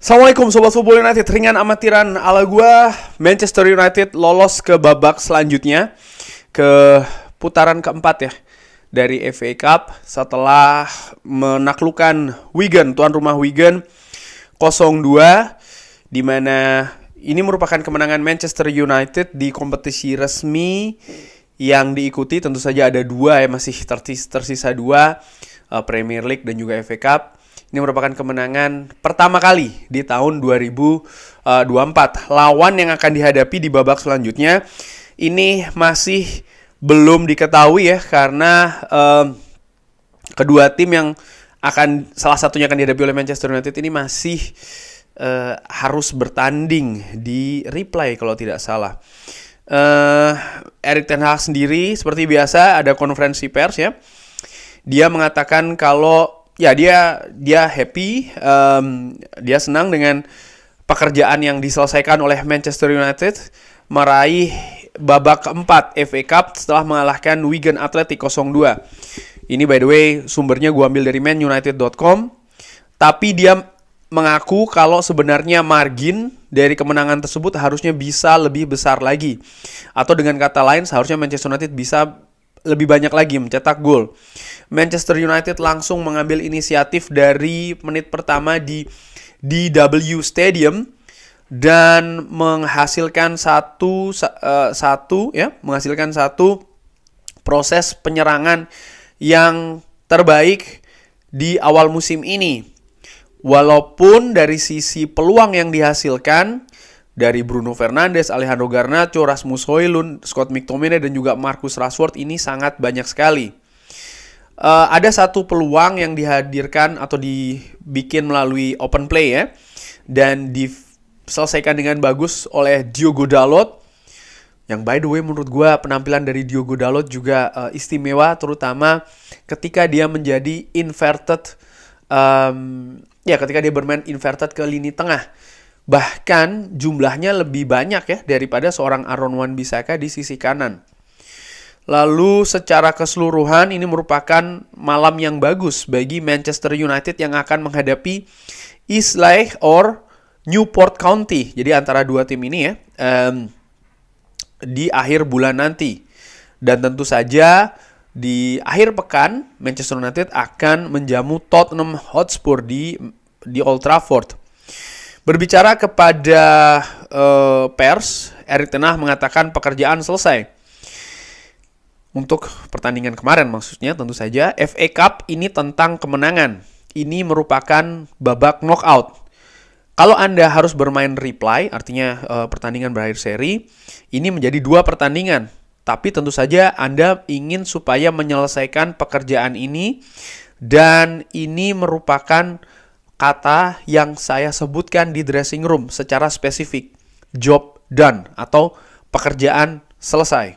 Assalamualaikum Sobat Football United. Ringan amatiran ala gua, Manchester United lolos ke babak selanjutnya, ke putaran keempat ya, dari FA Cup setelah menaklukkan Wigan, tuan rumah Wigan 0-2, di mana ini merupakan kemenangan Manchester United di kompetisi resmi yang diikuti. Tentu saja ada dua ya, masih tersisa dua, Premier League dan juga FA Cup. Ini merupakan kemenangan pertama kali di tahun 2024. Lawan yang akan dihadapi di babak selanjutnya ini masih belum diketahui ya, karena kedua tim yang salah satunya akan dihadapi oleh Manchester United ini masih harus bertanding di replay kalau tidak salah. Erik ten Hag sendiri seperti biasa ada konferensi pers ya. Dia mengatakan kalau ya dia happy, dia senang dengan pekerjaan yang diselesaikan oleh Manchester United meraih babak keempat FA Cup setelah mengalahkan Wigan Athletic 0-2. Ini by the way sumbernya gue ambil dari manunited.com. Tapi dia mengaku kalau sebenarnya margin dari kemenangan tersebut harusnya bisa lebih besar lagi. Atau dengan kata lain seharusnya Manchester United bisa lebih banyak lagi mencetak gol. Manchester United langsung mengambil inisiatif dari menit pertama di DW Stadium dan menghasilkan satu proses penyerangan yang terbaik di awal musim ini. Walaupun dari sisi peluang yang dihasilkan dari Bruno Fernandes, Alejandro Garnacho, Rasmus Højlund, Scott McTominay dan juga Marcus Rashford ini sangat banyak sekali. Ada satu peluang yang dihadirkan atau dibikin melalui open play ya, dan diselesaikan dengan bagus oleh Diogo Dalot. Yang by the way menurut gue penampilan dari Diogo Dalot juga istimewa, terutama ketika dia menjadi inverted, ketika dia bermain inverted ke lini tengah. Bahkan jumlahnya lebih banyak ya daripada seorang Aaron Wan-Bissaka di sisi kanan. Lalu secara keseluruhan ini merupakan malam yang bagus bagi Manchester United yang akan menghadapi Eastleigh or Newport County. Jadi antara dua tim ini ya, di akhir bulan nanti. Dan tentu saja di akhir pekan Manchester United akan menjamu Tottenham Hotspur di Old Trafford. Berbicara kepada pers, Erik ten Hag mengatakan pekerjaan selesai. Untuk pertandingan kemarin maksudnya tentu saja. FA Cup ini tentang kemenangan. Ini merupakan babak knockout. Kalau Anda harus bermain replay, artinya pertandingan berakhir seri, ini menjadi dua pertandingan. Tapi tentu saja Anda ingin supaya menyelesaikan pekerjaan ini, dan ini merupakan kata yang saya sebutkan di dressing room secara spesifik. Job done atau pekerjaan selesai.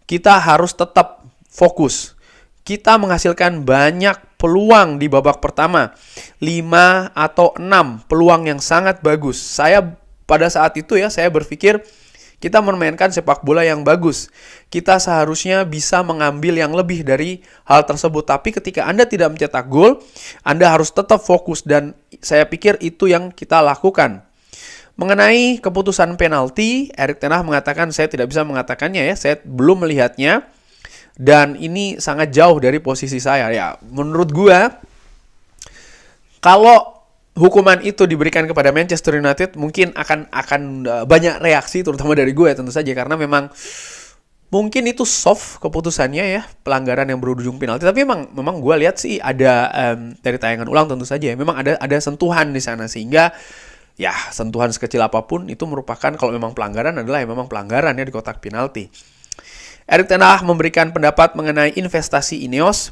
Kita harus tetap fokus. Kita menghasilkan banyak peluang di babak pertama. 5 atau 6 peluang yang sangat bagus. Pada saat itu saya berpikir kita memainkan sepak bola yang bagus. Kita seharusnya bisa mengambil yang lebih dari hal tersebut. Tapi ketika Anda tidak mencetak gol, Anda harus tetap fokus, dan saya pikir itu yang kita lakukan. Mengenai keputusan penalti, Erik ten Hag mengatakan saya tidak bisa mengatakannya ya, saya belum melihatnya, dan ini sangat jauh dari posisi saya. Ya, menurut gua kalau hukuman itu diberikan kepada Manchester United mungkin akan banyak reaksi, terutama dari gue tentu saja, karena memang mungkin itu soft keputusannya ya, pelanggaran yang berujung penalti. Tapi memang gue lihat sih ada dari tayangan ulang tentu saja memang ada sentuhan di sana, sehingga ya sentuhan sekecil apapun itu merupakan, kalau memang pelanggaran adalah memang pelanggaran ya di kotak penalti. Erik ten Hag memberikan pendapat mengenai investasi Ineos.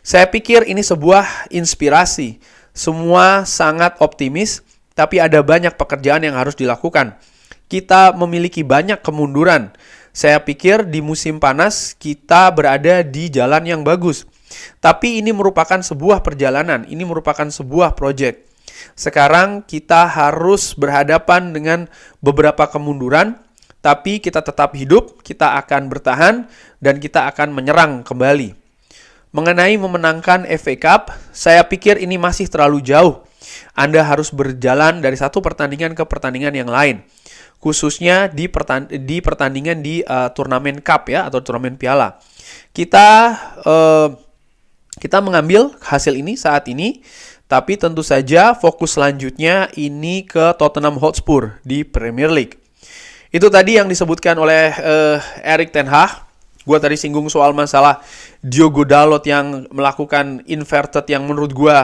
Saya pikir ini sebuah inspirasi. Semua sangat optimis, tapi ada banyak pekerjaan yang harus dilakukan. Kita memiliki banyak kemunduran. Saya pikir di musim panas kita berada di jalan yang bagus. Tapi ini merupakan sebuah perjalanan, ini merupakan sebuah proyek. Sekarang kita harus berhadapan dengan beberapa kemunduran, tapi kita tetap hidup, kita akan bertahan, dan kita akan menyerang kembali. Mengenai memenangkan FA Cup, saya pikir ini masih terlalu jauh. Anda harus berjalan dari satu pertandingan ke pertandingan yang lain. Khususnya di pertandingan di turnamen cup ya, atau turnamen piala. Kita mengambil hasil ini saat ini, tapi tentu saja fokus selanjutnya ini ke Tottenham Hotspur di Premier League. Itu tadi yang disebutkan oleh Erik ten Hag. Gue tadi singgung soal masalah Diogo Dalot yang melakukan inverted yang menurut gue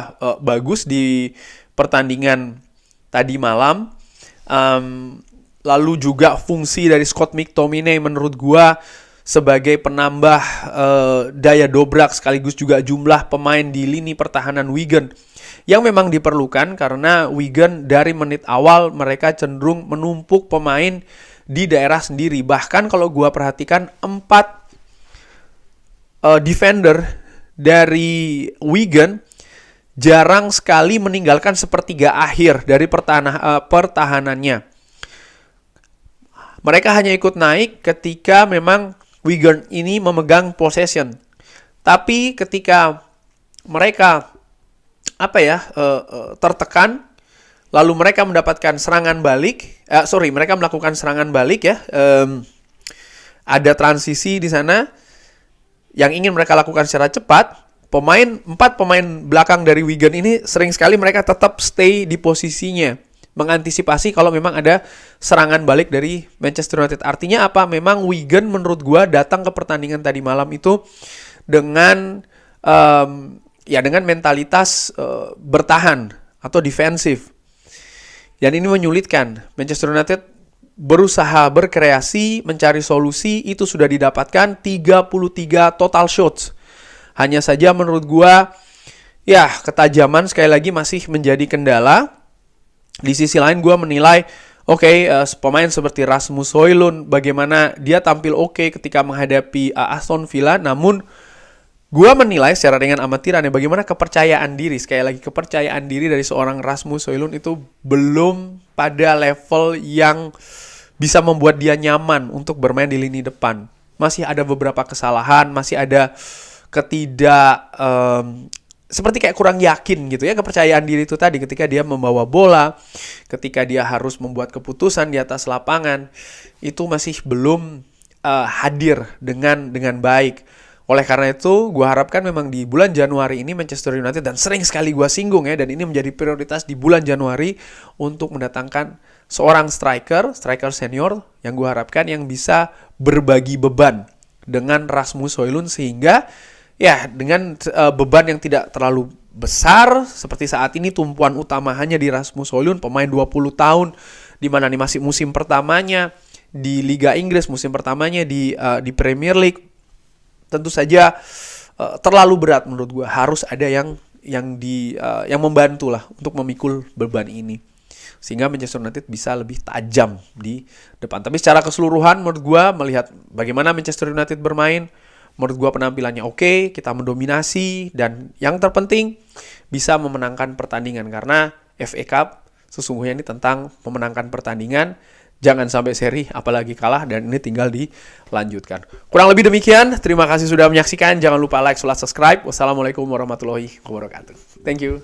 bagus di pertandingan tadi malam. Lalu juga fungsi dari Scott McTominay menurut gua sebagai penambah daya dobrak sekaligus juga jumlah pemain di lini pertahanan Wigan yang memang diperlukan karena Wigan dari menit awal mereka cenderung menumpuk pemain di daerah sendiri. Bahkan kalau gua perhatikan 4 defender dari Wigan jarang sekali meninggalkan sepertiga akhir dari pertahanannya. Mereka hanya ikut naik ketika memang Wigan ini memegang possession. Tapi ketika mereka tertekan, lalu mereka mendapatkan serangan balik. Mereka melakukan serangan balik ya. Ada transisi di sana yang ingin mereka lakukan secara cepat. 4 pemain belakang dari Wigan ini sering sekali mereka tetap stay di posisinya, mengantisipasi kalau memang ada serangan balik dari Manchester United. Artinya apa? Memang Wigan menurut gua datang ke pertandingan tadi malam itu dengan dengan mentalitas bertahan atau defensif. Dan ini menyulitkan. Manchester United berusaha berkreasi, mencari solusi, itu sudah didapatkan 33 total shots. Hanya saja menurut gua ketajaman sekali lagi masih menjadi kendala. Di sisi lain gue menilai pemain seperti Rasmus Højlund bagaimana dia tampil ketika menghadapi Aston Villa, namun gue menilai secara dengan amatiran bagaimana kepercayaan diri, sekali lagi kepercayaan diri dari seorang Rasmus Højlund itu belum pada level yang bisa membuat dia nyaman untuk bermain di lini depan. Masih ada beberapa kesalahan, masih ada seperti kayak kurang yakin gitu ya, kepercayaan diri itu tadi ketika dia membawa bola, ketika dia harus membuat keputusan di atas lapangan, itu masih belum hadir dengan baik. Oleh karena itu, gue harapkan memang di bulan Januari ini Manchester United, dan sering sekali gue singgung ya, dan ini menjadi prioritas di bulan Januari untuk mendatangkan seorang striker senior yang gue harapkan yang bisa berbagi beban dengan Rasmus Højlund, sehingga dengan beban yang tidak terlalu besar seperti saat ini tumpuan utama hanya di Rasmus Højlund, pemain 20 tahun di mana ini masih musim pertamanya di Liga Inggris, musim pertamanya di Premier League. Tentu saja terlalu berat menurut gue. Harus ada yang membantu lah untuk memikul beban ini, sehingga Manchester United bisa lebih tajam di depan. Tapi secara keseluruhan menurut gue, melihat bagaimana Manchester United bermain, menurut gue penampilannya kita mendominasi, dan yang terpenting bisa memenangkan pertandingan. Karena FA Cup sesungguhnya ini tentang memenangkan pertandingan, jangan sampai seri apalagi kalah, dan ini tinggal dilanjutkan. Kurang lebih demikian, terima kasih sudah menyaksikan, jangan lupa like, subscribe. Wassalamualaikum warahmatullahi wabarakatuh. Thank you.